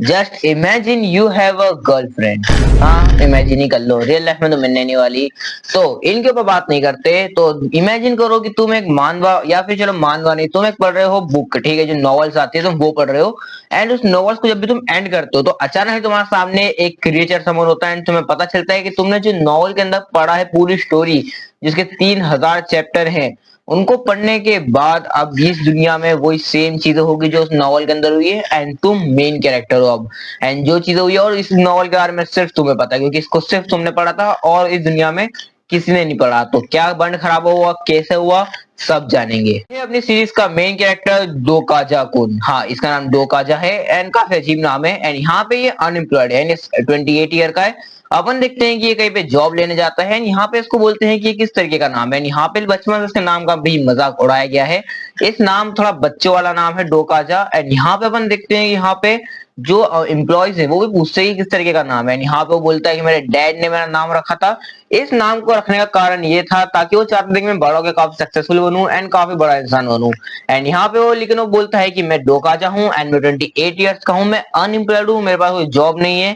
Just imagine you have a girlfriend. हाँ, imagine ही कर लो, real life में तो मिलने नहीं वाली। तो इनके ऊपर बात नहीं करते, तो इमेजिन करो कि तुम एक मानवा, या फिर चलो मानवा नहीं, तुम एक पढ़ रहे हो बुक, ठीक है, जो नॉवेल्स आती है तुम वो पढ़ रहे हो। एंड उस नॉवेल्स को जब भी तुम एंड करते हो तो अचानक ही तुम्हारे सामने एक क्रिएचर समन होता है, एंड तुम्हें पता चलता है कि तुमने जो नॉवल के अंदर पढ़ा है पूरी स्टोरी, जिसके 3000 चैप्टर हैं, उनको पढ़ने के बाद अब इस दुनिया में वही सेम चीजें होगी जो उस नॉवल के अंदर हुई है, एंड तुम मेन कैरेक्टर हो अब। एंड जो चीजें हुई है और इस नॉवल के बारे में सिर्फ तुम्हें पता है, क्योंकि इसको सिर्फ तुमने पढ़ा था और इस दुनिया में किसी ने नहीं पढ़ा। तो क्या बंड खराब हुआ, कैसे हुआ, सब जानेंगे। ये अपनी सीरीज का मेन कैरेक्टर डोकाजा कुन, हाँ इसका नाम डोकाजा है, एंड काफी अजीब नाम है। एंड यहाँ पे ये अनएम्प्लॉयड है, 28 ईयर का है। अपन देखते हैं कि ये कहीं पे जॉब लेने जाता है। यहाँ पे इसको बोलते हैं कि ये किस तरीके का नाम है। यहाँ पे बचपन में इसके नाम का भी मजाक उड़ाया गया है। इस नाम थोड़ा बच्चों वाला नाम है डोकाजा। एंड यहाँ पे अपन देखते हैं यहाँ पे जो एम्प्लॉयज है वो भी पूछते हैं कि किस तरीके का नाम है। यहाँ पे वो बोलता है कि मेरे डैड ने मेरा नाम रखा था। इस नाम को रखने का कारण ये था ताकि वो चाहते थे कि मैं बड़ा होकर काफी सक्सेसफुल बनूं एंड काफी बड़ा इंसान बनूं। एंड यहाँ पे वो लेकिन वो बोलता है कि मैं डोकाजा हूँ एंड मैं 28 ईयर्स का हूँ, मैं अनएम्प्लॉयड हूँ, मेरे पास कोई जॉब नहीं है,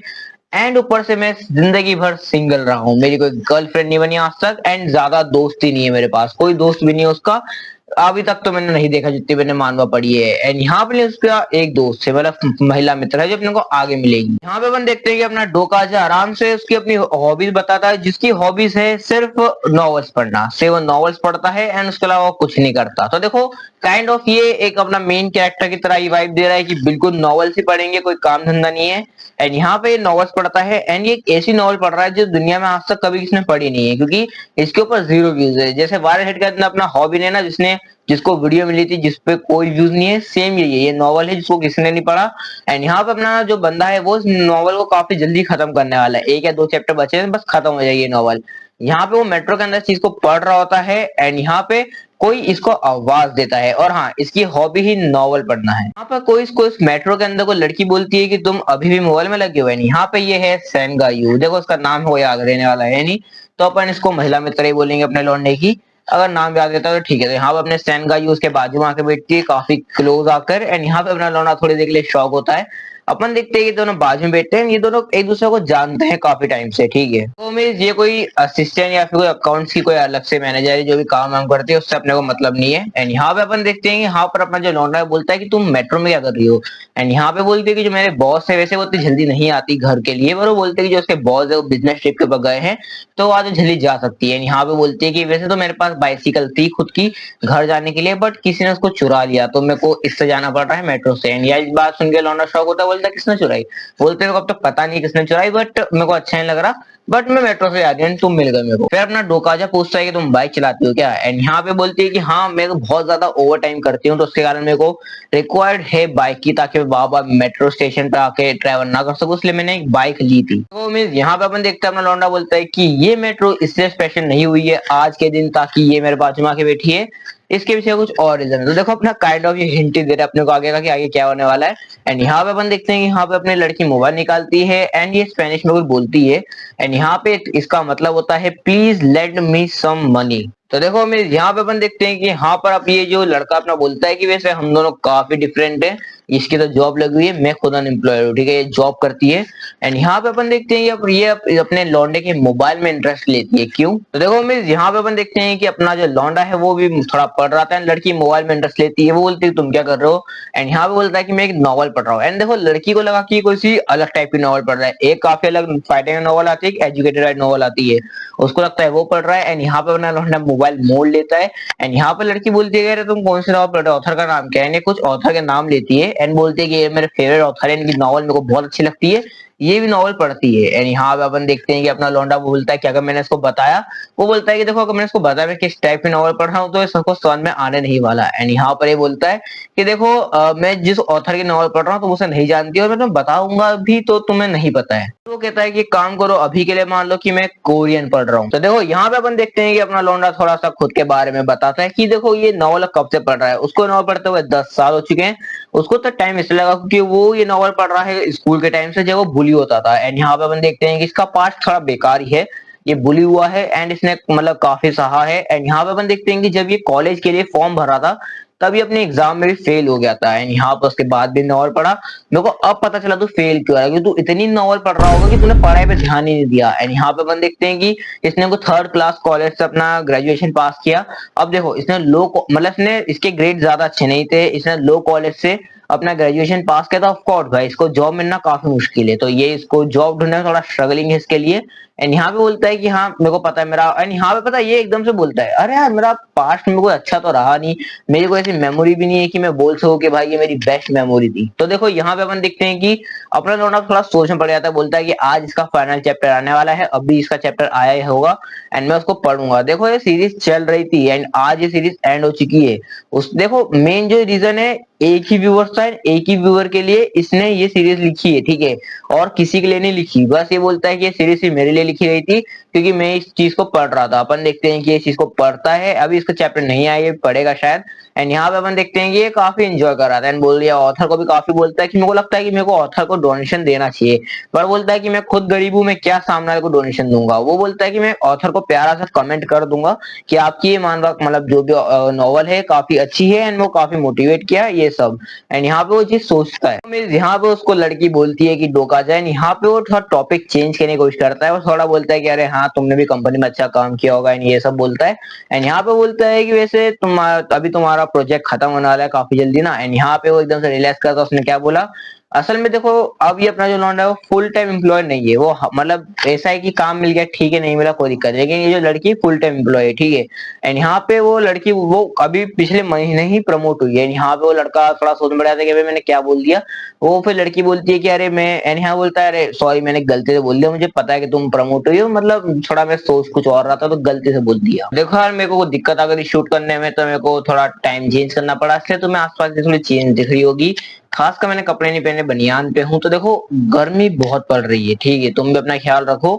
एंड ऊपर से मैं जिंदगी भर सिंगल रहा हूँ, मेरी कोई गर्लफ्रेंड नहीं बनी आज तक, एंड ज्यादा दोस्त ही नहीं है, मेरे पास कोई दोस्त भी नहीं है उसका। अभी तक तो मैंने नहीं देखा जितनी मैंने मानवा पड़ी है। एंड यहाँ पे उसका एक दोस्त है, मतलब महिला मित्र है, जो अपने को आगे मिलेगी। यहाँ पे अपन देखते हैं कि अपना डोकाजा आराम से उसकी अपनी हॉबीज बताता है, जिसकी हॉबीज है सिर्फ नॉवेल्स पढ़ना, सिर्फ वो नॉवेल्स पढ़ता है एंड उसके अलावा कुछ नहीं करता। तो देखो काइंड ऑफ ये एक अपना मेन कैरेक्टर की तरह ही वाइब दे रहा है कि बिल्कुल नॉवेल्स ही पढ़ेंगे, कोई काम धंधा नहीं है। एंड यहाँ पे नॉवेल्स पढ़ता है, एंड ये एक ऐसी नॉवल पढ़ रहा है जो दुनिया में आज तक कभी किसी ने पढ़ी नहीं है, क्योंकि इसके ऊपर जीरो व्यूज है। जैसे वायर हेड का अपना हॉबी ने ना, जिसने जिसको वीडियो मिली थी जिसपे कोई व्यूज नहीं है, सेम ये नॉवल है जिसको किसी ने नहीं पढ़ा। एंड यहाँ पे अपना जो बंदा है वो इस नॉवल को काफी जल्दी खत्म करने वाला है, 1 या 2 चैप्टर बचे हैं, बस खत्म हो जाएगी ये नॉवल। यहाँ पे वो मेट्रो के अंदर चीज को पढ़ रहा होता है, एंड यहाँ पे कोई इसको आवाज देता है, और हाँ इसकी हॉबी ही नॉवल पढ़ना है। यहाँ पर कोई इसको इस मेट्रो के अंदर कोई लड़की बोलती है कि तुम अभी भी मोबाइल में लगे हुए हैं। यहाँ पे ये है सेनगायू, देखो उसका नाम हो याद रहने वाला है नहीं, तो अपन इसको महिला मित्र ही बोलेंगे अपने लौंडे की। अगर नाम याद रहता है तो ठीक है। तो यहाँ पे अपने सेनगायू उसके बाजू में आके बैठती है काफी क्लोज आकर, एंड यहाँ पे अपना लौंडा थोड़ी देर के लिए शौक होता है। अपन देखते हैं कि दोनों बाजू में बैठते हैं, ये दोनों एक दूसरे को जानते हैं काफी टाइम से, ठीक है। तो मीन्स ये कोई असिस्टेंट या फिर कोई अकाउंट्स की कोई अलग से मैनेजर है जो भी काम वाम करते हैं, उससे अपने को मतलब नहीं है। एंड यहाँ पे अपन देखते हैं कि यहाँ पर अपना जो लौंडा है बोलता है कि तुम मेट्रो में क्या कर रही हो। एंड यहाँ पे बोलते हैं कि जो मेरे बॉस है वैसे वो इतनी जल्दी नहीं आती घर के लिए, पर वो बोलते हैं कि जो उसके बॉस है वो बिजनेस ट्रिप के ऊपर गए हैं, तो आज जल्दी जा सकती है। यहाँ पे बोलती है कि वैसे तो मेरे पास बाइसिकल थी खुद की घर जाने के लिए, बट किसी ने उसको चुरा लिया, तो मेरे को इससे जाना पड़ रहा है मेट्रो से। एंड यह बात सुन के लौंडा शौक होता है, बोलता है किसने चुराई। बोलते हैं अब तक पता नहीं किसने चुराई, बट मेरे को अच्छा नहीं लग रहा, बट मैं मेट्रो से आ रही हूँ, तुम मिल गए मेरे को। फिर अपना डोकाजा पूछता है कि तुम बाइक चलाती हो क्या। एंड यहाँ पे बोलती है कि हाँ मैं तो बहुत ज्यादा ओवर टाइम करती हूँ, तो उसके कारण मेरे को रिक्वायर्ड है बाइक की, ताकि मैं बार बार मेट्रो स्टेशन पे आके ट्रैवल ना कर सकूं, इसलिए मैंने एक बाइक ली थी। तो मीन्स यहाँ पे अपन देखते हैं अपना लौंडा बोलता है कि ये मेट्रो इसलिए स्पेशल नहीं हुई है आज के दिन ताकि ये मेरे बाजू में आके बैठी है, इसके पीछे कुछ और रीजन है। तो देखो अपना काइंड ऑफ ये हिंट ही दे रहा है अपने को आगे का कि आगे क्या होने वाला है। एंड यहाँ पे अपन देखते हैं कि यहाँ पे अपनी लड़की मोबाइल निकालती है, एंड ये स्पेनिश में कुछ बोलती है। एंड यहाँ पे इसका मतलब होता है please let me some money. तो देखो हम यहाँ पे अपन देखते हैं कि यहाँ पर अब ये जो लड़का अपना बोलता है कि वैसे हम दोनों काफी डिफरेंट है, इसकी तो जॉब लगी हुई है, मैं खुद अनएम्प्लॉयड हूँ, ठीक है, ये जॉब करती है। एंड यहाँ पे अपन देखते हैं कि ये अपने लौंडे के मोबाइल में इंटरेस्ट लेती है, क्यों। तो देखो हम यहाँ पे अपन देखते हैं कि अपना जो लौंडा है वो भी थोड़ा पढ़ रहा था, लड़की मोबाइल में इंटरेस्ट लेती है, वो बोलती है तुम क्या कर रहे हो। एंड यहाँ पे बोलता है कि मैं एक नॉवल पढ़ रहा हूँ। एंड देखो लड़की को लगा कि कोई सी अलग टाइप की नॉवल पढ़ रहा है, एक काफी अलग फाइटिंग नॉवल आती है, एक एजुकेटेड नॉवल आती है, उसको लगता है वो पढ़ रहा है। एंड यहाँ पे अपना लौंडा मोबाइल मोड़ लेता है। एंड यहाँ पे लड़की बोलती है तुम कौन सी नॉवल पढ़ रहे हो, ऑथर का नाम क्या है। कुछ ऑथर के नाम लेती है एंड बोलती है कि ये मेरे फेवरेट ऑथर है, इनकी नॉवल मेरे को बहुत अच्छी लगती है, ये भी नॉवल पढ़ती है। एंड यहाँ पे अपन देखते हैं कि अपना लौंडा बोलता है कि अगर मैंने इसको बताया, वो बोलता है कि देखो अगर मैंने इसको बताया मैं किस टाइप की नॉवल पढ़ रहा हूँ तो इसको समझ में आने नहीं वाला। एंड यहाँ पर ये बोलता है कि देखो मैं जिस ऑथर की नॉवल पढ़ रहा हूँ तुम उसे नहीं जानती, और मैं तुम्हें बताऊंगा भी तो तुम्हें नहीं पता है। तो वो कहता है कि काम करो अभी के लिए मान लो कि मैं कोरियन पढ़ रहा हूँ। तो देखो यहाँ पे अपन देखते हैं कि अपना लौंडा थोड़ा सा खुद के बारे में बताता है कि देखो ये नॉवल कब से पढ़ रहा है, उसको नॉवल पढ़ते हुए 10 साल हो चुके हैं। उसको तो टाइम इसलिए लगा क्योंकि वो ये नॉवल पढ़ रहा है स्कूल के टाइम से जब वो बुली होता था। एंड यहाँ पे अपन देखते हैं कि इसका पास्ट थोड़ा बेकार ही है, ये बुली हुआ है एंड इसने मतलब काफी सहा है। एंड यहाँ पे अपन देखते हैं कि जब ये कॉलेज के लिए फॉर्म भरा था तभी अपने एग्जाम में भी फेल हो गया था। एंड यहाँ पर उसके बाद भी नॉवल पढ़ा, मेरे को अब पता चला तू फेल क्यों रहा है, क्योंकि तू इतनी नॉवल पढ़ रहा होगा कि तूने पढ़ाई पे ध्यान ही नहीं दिया। एंड यहाँ पे अपन देखते हैं कि इसने को थर्ड क्लास कॉलेज से अपना ग्रेजुएशन पास किया। अब देखो इसने मतलब इसने इसके ग्रेड ज्यादा अच्छे नहीं थे, इसने लो कॉलेज से अपना ग्रेजुएशन पास किया था। ऑफ कोर्स भाई इसको जॉब मिलना काफी मुश्किल है, तो ये इसको जॉब ढूंढने में थोड़ा स्ट्रगलिंग है इसके लिए। एंड यहाँ पे बोलता है कि हाँ मेरे को पता है मेरा, एंड यहाँ पे पता है ये एकदम से बोलता है अरे यार मेरा पास्ट में कोई अच्छा तो रहा नहीं, मेरी कोई ऐसी मेमोरी भी नहीं है कि मैं बोल सकूं कि भाई ये मेरी बेस्ट मेमोरी थी। तो देखो यहाँ पे अपन देखते हैं कि अपना लौंडा थोड़ा सोच में पड़ जाता है, बोलता है कि आज इसका फाइनल चैप्टर आने वाला है, अभी इसका चैप्टर आया ही होगा एंड मैं उसको पढ़ूंगा। देखो ये सीरीज चल रही थी एंड आज ये सीरीज एंड हो चुकी है। उस देखो मेन जो रीजन है, एक ही व्यूअर था, एक ही व्यूअर के लिए इसने ये सीरीज लिखी है, ठीक है, और किसी के लिए नहीं लिखी। बस ये बोलता है कि ये सीरीज सिर्फ मेरे लिए लिखी गई थी क्योंकि मैं इस चीज को पढ़ रहा था। अपन देखते हैं कि ये चीज को पढ़ता है, अभी इसका चैप्टर नहीं आया, ये पढ़ेगा शायद। एंड यहाँ पे अपन देखते हैं कि ये काफी एंजॉय कर रहा था एंड बोल दिया ऑथर को भी काफी, बोलता है कि मेरे को लगता है कि मेरे को ऑथर को डोनेशन देना चाहिए, पर बोलता है कि मैं खुद गरीब हूं, मैं क्या सामने वाले को डोनेशन दूंगा। वो बोलता है कि मैं ऑथर को प्यारा सा कमेंट कर दूंगा कि आपकी ये मानवा मतलब जो भी नॉवल है काफी अच्छी है एंड वो काफी मोटिवेट किया ये सब। एंड यहाँ पे वो चीज सोचता है। यहाँ पे उसको लड़की बोलती है कि डोका जाए, यहाँ पे वो थोड़ा टॉपिक चेंज करने की कोशिश करता है, वो थोड़ा बोलता है कि अरे हाँ तुमने भी कंपनी में अच्छा काम किया होगा एंड ये सब बोलता है। एंड यहाँ पे बोलता है कि वैसे तुम अभी तुम्हारा प्रोजेक्ट खत्म होने वाला है काफी जल्दी ना। एंड यहाँ पे वो एकदम से रियलाइज करता है उसने क्या बोला। असल में देखो अब ये अपना जो लौंडा है वो फुल टाइम एम्प्लॉय नहीं है, वो मतलब ऐसा है कि काम मिल गया ठीक है, नहीं मिला कोई दिक्कत, लेकिन ये जो लड़की फुल टाइम एम्प्लॉय है, ठीक है। एंड यहाँ पे वो लड़की वो अभी पिछले महीने ही प्रमोट हुई है। यहाँ पे वो लड़का थोड़ा सोच में पड़ा था कि भाई मैंने क्या बोल दिया। वो फिर लड़की बोलती है कि अरे मैं, एंड यहाँ बोलता है अरे सॉरी मैंने गलती से बोल दिया, मुझे पता है कि तुम प्रमोट हुई हो, मतलब थोड़ा मैं सोच कुछ और रहा था तो गलती से बोल दिया। देखो यार मेरे को दिक्कत आ गई शूट करने में, तो मेरे को थोड़ा टाइम चेंज करना पड़ा, इसलिए तुम्हें आसपास की थोड़ी चेंज दिख रही होगी। खासकर मैंने कपड़े नहीं पहने, बनियान पे हूँ। तो देखो गर्मी बहुत पड़ रही है, ठीक है, तुम भी अपना ख्याल रखो।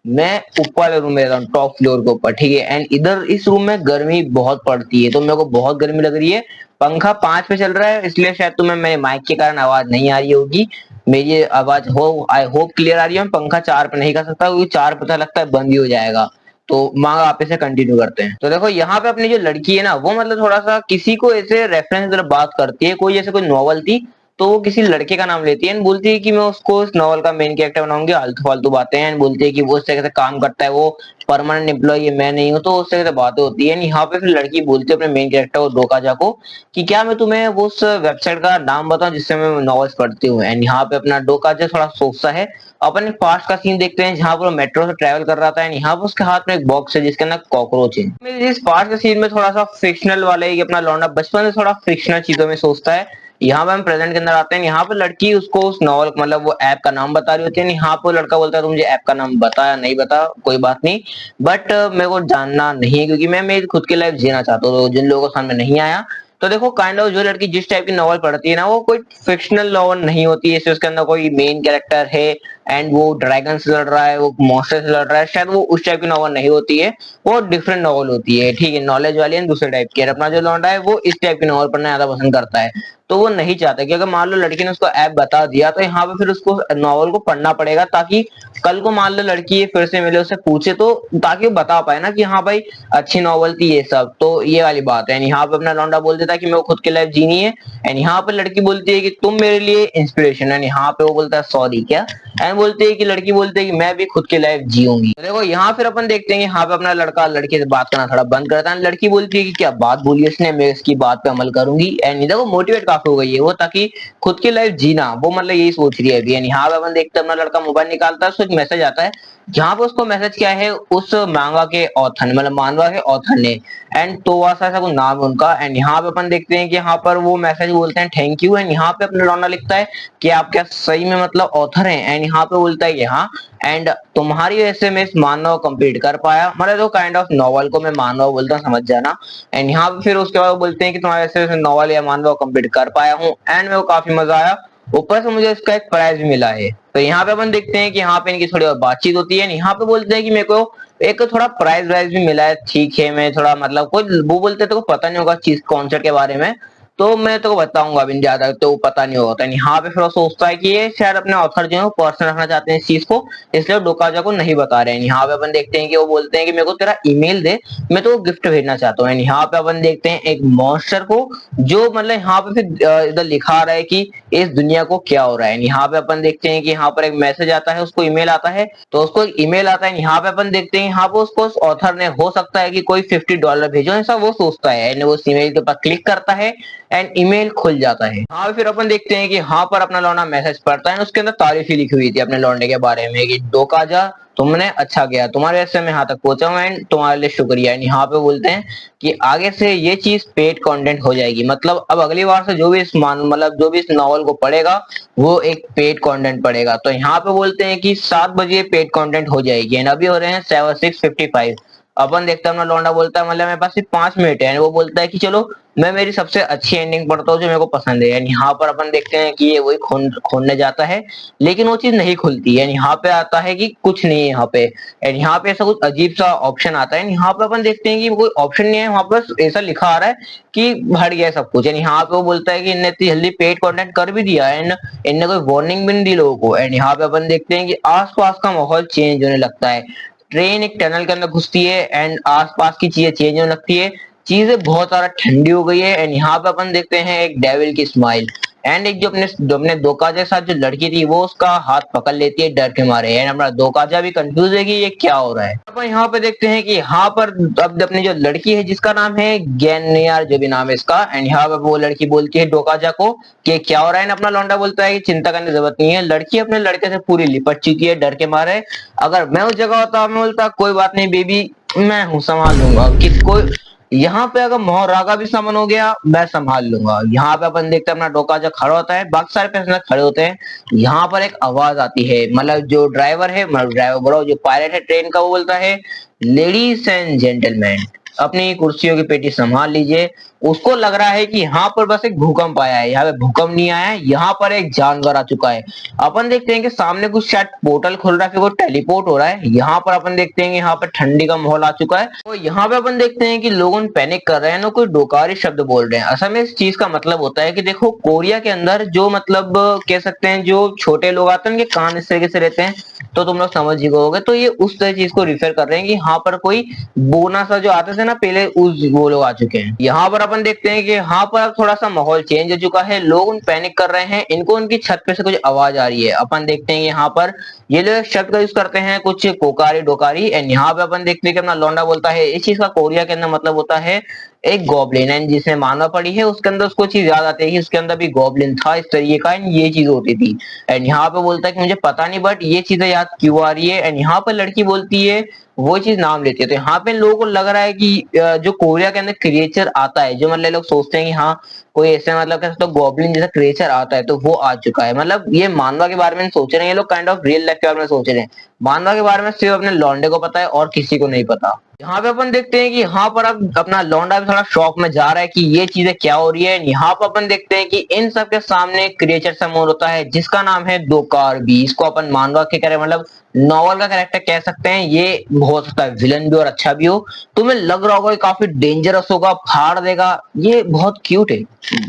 मैं ऊपर वाले रूम में रहता हूँ, टॉप फ्लोर के ऊपर, ठीक है। एंड इधर इस रूम में गर्मी बहुत पड़ती है, तो मेरे को बहुत गर्मी लग रही है। पंखा 5 पे चल रहा है, इसलिए शायद तुम्हें मेरे माइक के कारण आवाज नहीं आ रही होगी। मेरी आवाज आई होप क्लियर आ रही है। मैं पंखा 4 पे नहीं कर सकता क्योंकि 4 पता लगता है बंद ही हो जाएगा। तो मांग आप इसे कंटिन्यू करते हैं। तो देखो यहाँ पे अपनी जो लड़की है ना, वो मतलब थोड़ा सा किसी को ऐसे रेफरेंस तरफ बात करती है, कोई जैसे कोई नॉवल थी तो वो किसी लड़के का नाम लेती है एंड बोलती है कि मैं उसको उस नॉवल का मेन कैरेक्टर बनाऊंगी। आलतू फालतू बातें हैं, एंड बोलती है कि वो उस तरह से काम करता है, वो परमानेंट एम्प्लॉय है, मैं नहीं हूँ, तो उस तरह से बातें होती है। यहाँ पे फिर लड़की बोलती है अपने मेन कैरेक्टर को डोकाजा को कि क्या मैं तुम्हें वो उस वेबसाइट का नाम बताऊं जिससे मैं नॉवेल्स पढ़ती हूँ। एंड यहाँ पे अपना डोकाजा थोड़ा सोचता है। अपन एक पास्ट का सीन देखते हैं जहां पर वो मेट्रो से ट्रेवल कर रहा था एंड यहाँ पर उसके हाथ में एक बॉक्स है जिसके अंदर कॉकरोच है। इस पास्ट के सीन में थोड़ा सा फिक्शनल वाले कि अपना लौंडा बचपन से थोड़ा फिक्शनल चीजों में सोचता है। यहाँ पे हम प्रेजेंट के अंदर आते हैं, यहाँ पे लड़की उसको उस नॉवल मतलब वो ऐप का नाम बता रही होती है। यहाँ पे लड़का बोलता है तो मुझे ऐप का नाम बताया नहीं, बता कोई बात नहीं, बट मेरे को जानना नहीं है क्योंकि मैं मेरी खुद की लाइफ जीना चाहता हूँ। तो जिन लोगों को सामने नहीं आया, तो देखो काइंड ऑफ जो लड़की जिस टाइप की नॉवल पढ़ती है ना, वो कोई फिक्शनल नॉवल नहीं होती है, उसके अंदर कोई मेन कैरेक्टर है एंड वो ड्रैगन से लड़ रहा है, वो मॉन्स्टर से लड़ रहा है, शायद वो उस टाइप की नॉवल नहीं होती है, वो डिफरेंट नॉवल होती है, ठीक है, नॉलेज वाली है दूसरे टाइप की। अपना जो लौंडा है वो इस टाइप की नॉवल पढ़ना ज्यादा पसंद करता है, तो वो नहीं चाहता कि अगर मान लो लड़की ने उसको ऐप बता दिया तो यहाँ पे फिर उसको नॉवल को पढ़ना पड़ेगा, ताकि कल को मान लो लड़की फिर से मिले उससे पूछे तो ताकि वो बता पाए ना कि हाँ भाई अच्छी नॉवल थी ये सब। तो ये वाली बात है। यहाँ पे अपना लौंडा बोल देता है कि मेरे को खुद की लाइफ जीनी है एंड यहाँ पे लड़की बोलती है कि तुम मेरे लिए इंस्पिरेशन है। यहाँ पे वो बोलता है सॉरी क्या, एंड बोलते है कि लड़की बोलती है कि मैं भी खुद की लाइफ जीऊंगी। तो देखो यहाँ फिर अपन देखते हैं यहाँ पे अपना लड़का लड़के से बात करना थोड़ा बंद करता है। लड़की बोलती है कि क्या बात बोली उसने, मैं इसकी बात पे अमल करूंगी। एंड देखो मोटिवेट काफी हो गई है वो, ताकि खुद की लाइफ जीना वो मतलब यही सोच रही है अभी। यहाँ पे अपन देखते हैं अपना लड़का मोबाइल निकालता है, उसको एक मैसेज आता है जहां पर उसको मैसेज क्या है उस मांगा के ऑथर ने, मतलब मानवा के ऑथर ने, एंड तोवासा ऐसा कोई नाम है उनका। एंड यहाँ पे अपन देखते हैं कि यहाँ पर वो मैसेज बोलते हैं थैंक यू। एंड यहाँ पे अपने लौंडा लिखता है कि आप क्या सही में मतलब ऑथर हैं। एंड यहाँ पे बोलता है कि हाँ, एंड तुम्हारी वजह से मैं इस मानव कंप्लीट कर पाया, मतलब तो काइंड ऑफ नॉवल को मैं मानव बोलता हूँ, समझ जाना। एंड यहाँ पे फिर उसके बाद बोलते हैं कि तुम्हारी वजह से नॉवल या मानव कंप्लीट कर पाया हूँ एंड मेरे को काफी मजा आया, ऊपर से मुझे इसका एक प्राइज भी मिला है। तो यहाँ पे अपन देखते हैं कि यहाँ पे इनकी थोड़ी और बातचीत होती है। यहाँ पे बोलते हैं कि मेरे को एक थोड़ा प्राइज वाइज भी मिला है, ठीक है, मैं थोड़ा मतलब कोई वो बोलते तो पता नहीं होगा चीज कॉन्सर्ट के बारे में। तो मैं तो बताऊंगा अभी ज्यादा तो पता नहीं होता है। यहाँ पे फिर वो सोचता है कि ये शायद अपने ऑथर जो है पर्सनल रखना चाहते हैं इस चीज को, इसलिए डोकाजा को नहीं बता रहे हैं। यहाँ पे अपन देखते हैं कि वो बोलते हैं कि मेरे को तेरा ईमेल दे, मैं तो गिफ्ट भेजना चाहता हूँ। यहाँ पे अपन देखते हैं एक मॉन्स्टर को, जो मतलब यहाँ पे फिर इधर लिखा रहा है कि इस दुनिया को क्या हो रहा है। यहाँ पे अपन देखते हैं कि यहाँ पर एक मैसेज आता है, उसको ईमेल आता है, तो उसको एक ईमेल आता है। यहाँ पे अपन देखते हैं यहाँ पे उसको ऑथर ने हो सकता है कि कोई $50 भेजो, ऐसा वो सोचता है एंड वो ईमेल के ऊपर क्लिक करता है एंड ईमेल खुल जाता है। हाँ फिर अपन देखते हैं कि यहाँ पर अपना लौंडा मैसेज पढ़ता है, उसके अंदर तारीफ ही लिखी हुई थी अपने लौंडे के बारे में कि डोकाजा तुमने अच्छा किया, तुम्हारे वजह से मैं यहाँ तक पहुंचा हूँ एंड तुम्हारे लिए शुक्रिया। एंड यहाँ पे बोलते हैं कि आगे से ये चीज पेड कंटेंट हो जाएगी, मतलब अब अगली बार से जो भी इस मतलब जो भी इस नॉवल को पढ़ेगा वो एक पेड कंटेंट पढ़ेगा। तो यहाँ पे बोलते हैं कि 7 बजे पेड कंटेंट हो जाएगी एंड अभी हो रहे हैं 6:55। अपन देखते हैं अपना लौंडा बोलता है मतलब मेरे पास सिर्फ 5 मिनट है, वो बोलता है कि चलो मैं मेरी सबसे अच्छी एंडिंग पढ़ता हूँ जो मेरे को पसंद है। एंड यहाँ पर अपन देखते हैं कि ये वही खोलने जाता है, लेकिन वो चीज नहीं खुलती है। यहाँ पे आता है कि कुछ नहीं है यहाँ पे, एंड यहाँ पे ऐसा कुछ अजीब सा ऑप्शन आता है। यहाँ पे अपन देखते हैं कि कोई ऑप्शन नहीं है, वहां पर ऐसा लिखा आ रहा है कि हट गया सब कुछ। एंड यहाँ पे वो बोलता है कि इनने इतनी जल्दी पेड कंटेंट कर भी दिया एंड इनने कोई वार्निंग भी नहीं दी लोगों को। एंड यहाँ पे अपन देखते हैं कि आसपास का माहौल चेंज होने लगता है, ट्रेन एक टनल के अंदर घुसती है एंड आसपास की चीजें चेंज होने लगती है, चीजें बहुत ज्यादा ठंडी हो गई है। एंड यहाँ पे अपन देखते हैं एक डेविल की स्माइल एंड एक जो अपने दोकाजा के साथ जो लड़की थी वो उसका हाथ पकड़ लेती है डर के मारे। एंड हमारा दोकाजा भी कंफ्यूज है कि ये क्या हो रहा है। अपन यहाँ पे देखते हैं कि यहाँ पर अब अपनी जो लड़की है जिसका नाम है गैनियार, जो भी नाम है इसका, एंड यहाँ पे वो लड़की बोलती है डोकाजा को कि क्या हो रहा है। एंड अपना लौंडा बोलता है कि चिंता करने की जरूरत नहीं है, लड़की अपने लड़के से पूरी लिपट चुकी है डर के मारे। अगर मैं उस जगह होता मैं बोलता कोई बात नहीं बेबी, मैं हूँ संभाल लूंगा, कि कोई यहाँ पे अगर मोहरागा भी समन हो गया मैं संभाल लूंगा। यहाँ पे अपन देखते हैं अपना डोकाजा खड़ा होता है, बाकी सारे पैसेंजर खड़े होते हैं। यहाँ पर एक आवाज आती है, मतलब जो ड्राइवर है, मतलब ड्राइवर बोलो जो पायलट है ट्रेन का, वो बोलता है लेडीज एंड जेंटलमैन अपनी कुर्सियों की पेटी संभाल लीजिए। उसको लग रहा है कि यहाँ पर बस एक भूकंप आया है, यहाँ पे भूकंप नहीं आया है, यहाँ पर एक जानवर आ चुका है। अपन देखते हैं कि सामने कुछ शायद पोर्टल खुल रहा है, फिर वो टेलीपोर्ट हो रहा है। यहाँ पर अपन देखते हैं कि यहाँ पर ठंडी का माहौल आ चुका है। तो यहाँ पे अपन देखते हैं कि लोग पैनिक कर रहे हैं, ना कोई डोकारी शब्द बोल रहे हैं। असल में इस चीज का मतलब होता है कि देखो कोरिया के अंदर जो मतलब कह सकते हैं जो छोटे लोग आते हैं उनके कान इस तरीके से रहते हैं, तो तुम लोग समझ ही गए। तो ये उस तरह चीज को रिफर कर रहे हैं कि यहाँ पर कोई बोना सा जो आते थे ना पहले, उस वो लोग आ चुके हैं। यहाँ पर अपन देखते हैं कि यहाँ पर अब थोड़ा सा माहौल चेंज हो चुका है, लोग पैनिक कर रहे हैं, इनको उनकी छत पे से कुछ आवाज आ रही है। अपन देखते हैं यहाँ पर ये लोग शब्द का यूज करते हैं कुछ कोकारी डोकारी। एंड यहाँ पे अपन देखते हैं कि अपना लौंडा बोलता है इस चीज का कोरिया के अंदर मतलब होता है एक गॉबलिन, एंड जिसने मानवा पड़ी है उसके अंदर उसको चीज याद आती है कि उसके अंदर भी गॉबलिन था इस तरीके का, एंड ये चीज होती थी। एंड यहाँ पे बोलता है कि मुझे पता नहीं बट ये चीजें याद क्यों आ रही है। एंड यहाँ पर लड़की बोलती है वो चीज नाम लेती है। तो यहाँ पे लोगों को लग रहा है कि जो कोरिया के अंदर क्रिएचर आता है, जो मतलब लोग सोचते हैं कि हाँ कोई ऐसे मतलब कैसे तो गॉबलिन जैसा क्रिएचर आता है, तो वो आ चुका है। मतलब ये मानवा के बारे में सोच रहे हैं ये लोग, काइंड ऑफ रियल लाइफ के बारे में सोच रहे हैं। मानवा के बारे में सिर्फ अपने लौंडे को पता है और किसी को नहीं पता। यहाँ पे अपन देखते हैं कि यहाँ पर अब अपना लौंडा भी थोड़ा शॉक में जा रहा है कि ये चीजें क्या हो रही है। यहाँ पर अपन देखते हैं कि इन सब के सामने क्रिएचर समोर होता है जिसका नाम है दोकार बी। इसको अपन मानवा के करे मतलब नॉवल का कैरेक्टर कह सकते हैं। ये हो सकता है विलन भी और अच्छा भी हो। तुम्हें लग रहा होगा काफी डेंजरस होगा, फाड़ देगा, ये बहुत क्यूट है,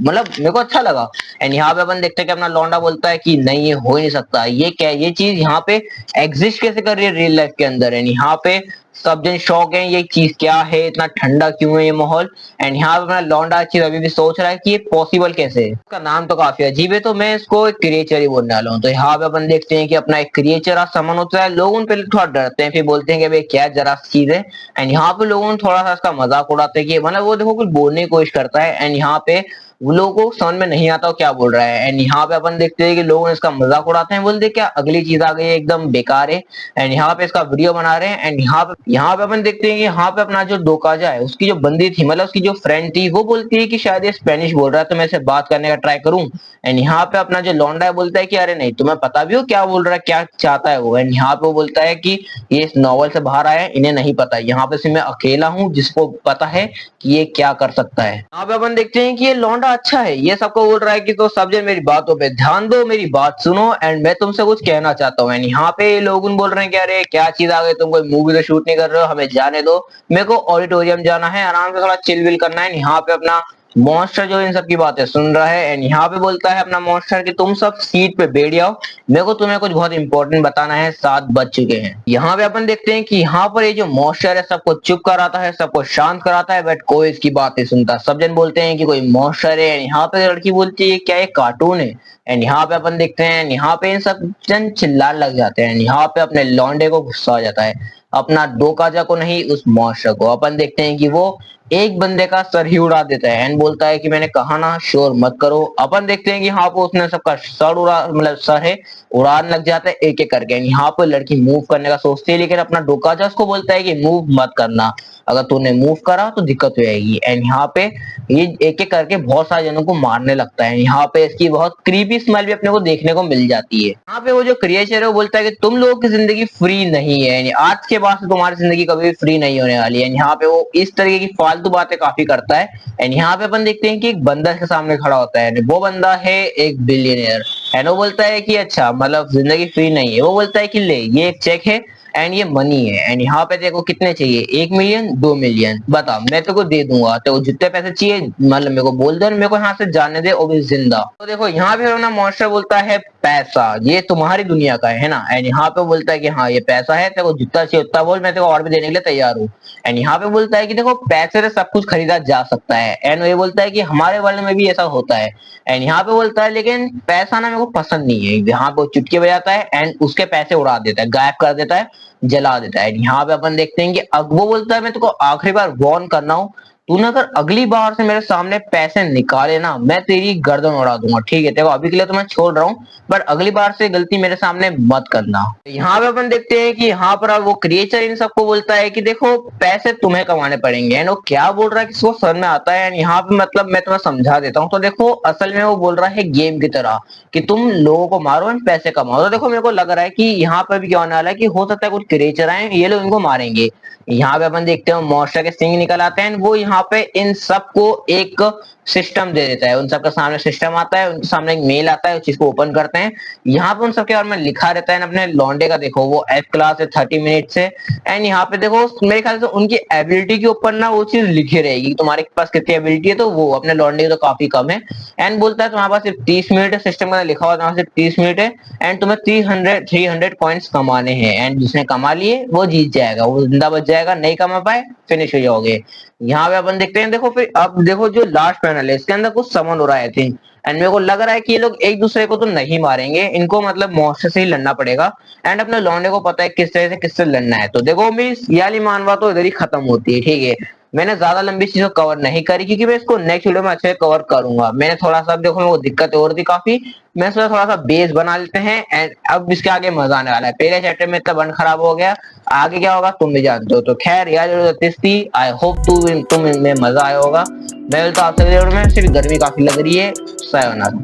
मतलब मेरे को अच्छा लगा। एंड यहाँ पे अपन देखते हैं कि अपना लौंडा बोलता है कि नहीं ये हो ही नहीं सकता, ये क्या ये चीज यहाँ पे एग्जिस्ट कैसे कर रही है रियल लाइफ के अंदर। एंड यहाँ पे सब जन शौक है ये चीज क्या है, इतना ठंडा क्यों है ये माहौल। एंड यहाँ पे अपना लौंडा चीज अभी भी सोच रहा है कि ये पॉसिबल कैसे है, इसका नाम तो काफी अजीब है तो मैं इसको एक क्रिएचर ही बोलने वाला हूँ। तो यहाँ पे अपन देखते हैं कि अपना एक क्रिएचर आज समन होता है। लोग उन पहले थोड़ा डरते हैं, फिर बोलते हैं कि भाई क्या जरा चीज है। एंड यहाँ पे लोगों थोड़ा सा इसका मजाक उड़ाते हैं कि मतलब वो देखो कुछ बोलने की कोशिश करता है एंड यहाँ पे वो लोगों को समझ में नहीं आता क्या बोल रहा है। एंड यहाँ पे अपन देखते हैं कि लोग इसका मजाक उड़ाते हैं, बोलते क्या अगली चीज आ गई है एकदम बेकार है। एंड यहाँ पे इसका वीडियो बना रहे हैं। एंड यहाँ पे अपन देखते हैं कि यहाँ पे अपना जो डोकाजा है उसकी जो बंदी थी मतलब उसकी जो फ्रेंड थी वो बोलती है कि शायद ये स्पेनिश बोल रहा है तो मैं इसे बात करने का ट्राई करूं। एंड यहाँ पे अपना जो लौंडा है बोलता है कि अरे नहीं तुम्हें पता भी हो क्या बोल रहा है, क्या चाहता है वो। एंड यहाँ पे वो बोलता है कि ये इस नॉवल से बाहर आया है, इन्हें नहीं पता, यहाँ पे सिर्फ मैं अकेला हूँ जिसको पता है कि ये क्या कर सकता है। यहाँ पे अपन देखते हैं कि ये लौंडा अच्छा है, ये सबको बोल रहा है कि तो सब जन मेरी बातों पे ध्यान दो, मेरी बात सुनो एंड मैं तुमसे कुछ कहना चाहता हूँ। एंड यहाँ पे लोग बोल रहे हैं कि अरे क्या चीज आ गई, तुम कोई मूवी तो शूट नहीं कर रहे हो, हमें जाने दो, मेरे को ऑडिटोरियम जाना है, आराम से थोड़ा चिल विल करना है। यहाँ पे अपना मॉन्स्टर जो इन सब की बातें सुन रहा है एंड यहाँ पे बोलता है अपना मॉन्स्टर कि तुम सब सीट पे बैठ जाओ, मेरे को तुम्हें कुछ बहुत इंपॉर्टेंट बताना है, 7 बज चुके हैं। यहाँ पे अपन देखते हैं कि यहाँ पर ये जो मॉन्स्टर है सबको चुप कराता है, सबको शांत कराता है, बट कोई इसकी बात नहीं सुनता। सब जन बोलते हैं कि कोई मॉन्स्टर है एंड यहाँ पे लड़की बोलती है क्या ये कार्टून है। एंड यहाँ पे अपन देखते हैं यहाँ पे इन सब जन चिल्लाने लग जाते हैं। यहाँ पे अपने लौंडे को गुस्सा आ जाता है, अपना डोकाजा को नहीं, उस मॉन्स्टर को। अपन देखते हैं कि वो एक बंदे का सर ही उड़ा देता है एंड बोलता है कि मैंने कहा ना शोर मत करो। अपन देखते हैं कि यहाँ पे उसने सबका सर उड़ा, मतलब सर है उड़ाने लग जाता है एक एक करके। यहाँ पे लड़की मूव करने का सोचती है, लेकिन अपना डोकाजा उसको बोलता है कि मूव मत करना, अगर तूने मूव करा तो दिक्कत हो जाएगी। एंड यहाँ पे ये एक एक करके बहुत सारे जनों को मारने लगता है। यहाँ पे इसकी बहुत क्रीपी स्मेल भी अपने को देखने को मिल जाती है। यहाँ पे वो जो क्रिएचर है वो बोलता है कि तुम लोगों की जिंदगी फ्री नहीं है, यानी आज के बाद से तुम्हारी जिंदगी कभी भी फ्री नहीं होने वाली है। यहाँ पे वो इस तरीके की फालतू बातें काफी करता है। एंड यहाँ पे अपन देखते हैं कि एक बंदा इसके सामने खड़ा होता है, वो बंदा है एक बिलियनियर। एंड वो बोलता है कि अच्छा मतलब जिंदगी फ्री नहीं है। वो बोलता है कि ले ये एक चेक है एंड ये मनी है एंड यहाँ पे देखो कितने चाहिए, 1 मिलियन 2 मिलियन, बता मैं तेरे को दे दूंगा, तेरे को जितने पैसे चाहिए मतलब मेरे को बोल दे, मेरे को यहाँ से जाने दे, वो भी जिंदा। तो देखो यहाँ पे ना मॉन्स्टर बोलता है पैसा ये तुम्हारी दुनिया का है ना। एंड यहाँ पे बोलता है कि हाँ ये पैसा है, तेरे को जितना चाहिए उतना बोल, मैं तेरे को और भी देने के लिए तैयार हूँ। एंड यहाँ पे बोलता है कि देखो पैसे से सब कुछ खरीदा जा सकता है। एंड ये बोलता है कि हमारे वर्ल्ड में भी ऐसा होता है। एंड यहाँ पे बोलता है लेकिन पैसा ना मेरे को पसंद नहीं है। यहाँ पे चुटकी बजाता है एंड उसके पैसे उड़ा देता है, गायब कर देता है, जला देता है। यहाँ पे अपन देखते हैं कि अब वो बोलता है मैं तुमको आखिरी बार वार्न करना हूँ, तूने अगर अगली बार से मेरे सामने पैसे निकाले ना मैं तेरी गर्दन उड़ा दूंगा, ठीक है। देखो अभी के लिए तो मैं छोड़ रहा हूँ, बट अगली बार से गलती मेरे सामने मत करना। यहाँ पे अपन देखते हैं कि यहाँ पर वो क्रिएचर इन सबको बोलता है कि देखो पैसे तुम्हें कमाने पड़ेंगे। एंड वो क्या बोल रहा है किसको समझ में आता है। एंड यहाँ पे मतलब मैं तुम्हें समझा देता हूँ। तो देखो असल में वो बोल रहा है गेम की तरह कि तुम लोगों को मारो एंड पैसे कमाओ। तो देखो मेरे को लग रहा है कि यहाँ पर भी क्या होने वाला है कि हो सकता है कुछ क्रिएचर आए, ये लोग इनको मारेंगे। यहाँ पे अपन देखते हैं मॉन्स्टर के सिंग निकल आते हैं, वो यहाँ पे इन सबको एक सिस्टम दे देता है। उन सबके सामने सिस्टम आता है, उनके सामने एक मेल आता है, उस चीज को ओपन करते हैं। यहाँ पे उन सबके बारे में लिखा रहता है अपने लॉन्डे का, देखो वो एफ क्लास है 30 मिनट से। एंड यहाँ पे देखो मेरे ख्याल से उनकी एबिलिटी के ऊपर ना वो चीज लिखी रहेगी, तुम्हारे पास कितनी एबिलिटी है, तो वो अपने लॉन्डे की तो काफी कम है। एंड बोलता है तुम्हारे पास सिर्फ 30 मिनट है, सिस्टम का लिखा हुआ तुम्हारे सिर्फ 30 मिनट है एंड तुम्हें 300 कॉइन्स कमाने हैं। एंड जिसने कमा लिए वो जीत जाएगा, वो जिंदा बच जाएगा, नहीं कमा पाए फिनिश हो जाओगे। यहाँ पे अपन देखते हैं, देखो फिर अब देखो जो लास्ट पैनल है इसके अंदर कुछ समन हो रहा है थी। एंड मेरे को लग रहा है कि ये लोग एक दूसरे को तो नहीं मारेंगे, इनको मतलब मॉन्स्टर से ही लड़ना पड़ेगा। एंड अपने लौंडे को पता है किस तरह से किससे लड़ना है। तो देखो मेरी ये वाली मानवा तो इधर ही खत्म होती है, ठीक है। मैंने ज्यादा लंबी चीजों कवर नहीं करी क्योंकि मैं इसको नेक्स्ट वीडियो में अच्छे से कवर करूंगा। मैंने थोड़ा सा देखो वो दिक्कत और थी काफी, मैं सोचा थोड़ा सा बेस बना लेते हैं एंड अब इसके आगे मजा आने वाला है। पहले चैप्टर में इतना बन खराब हो गया, आगे क्या होगा तुम भी जानते हो। तो खैर यार थी, आई होप तुम में मजा आया होगा। मैं मिलता हूँ आपसे वीडियो में, सिर्फ गर्मी काफी लग रही है। सायोनारा।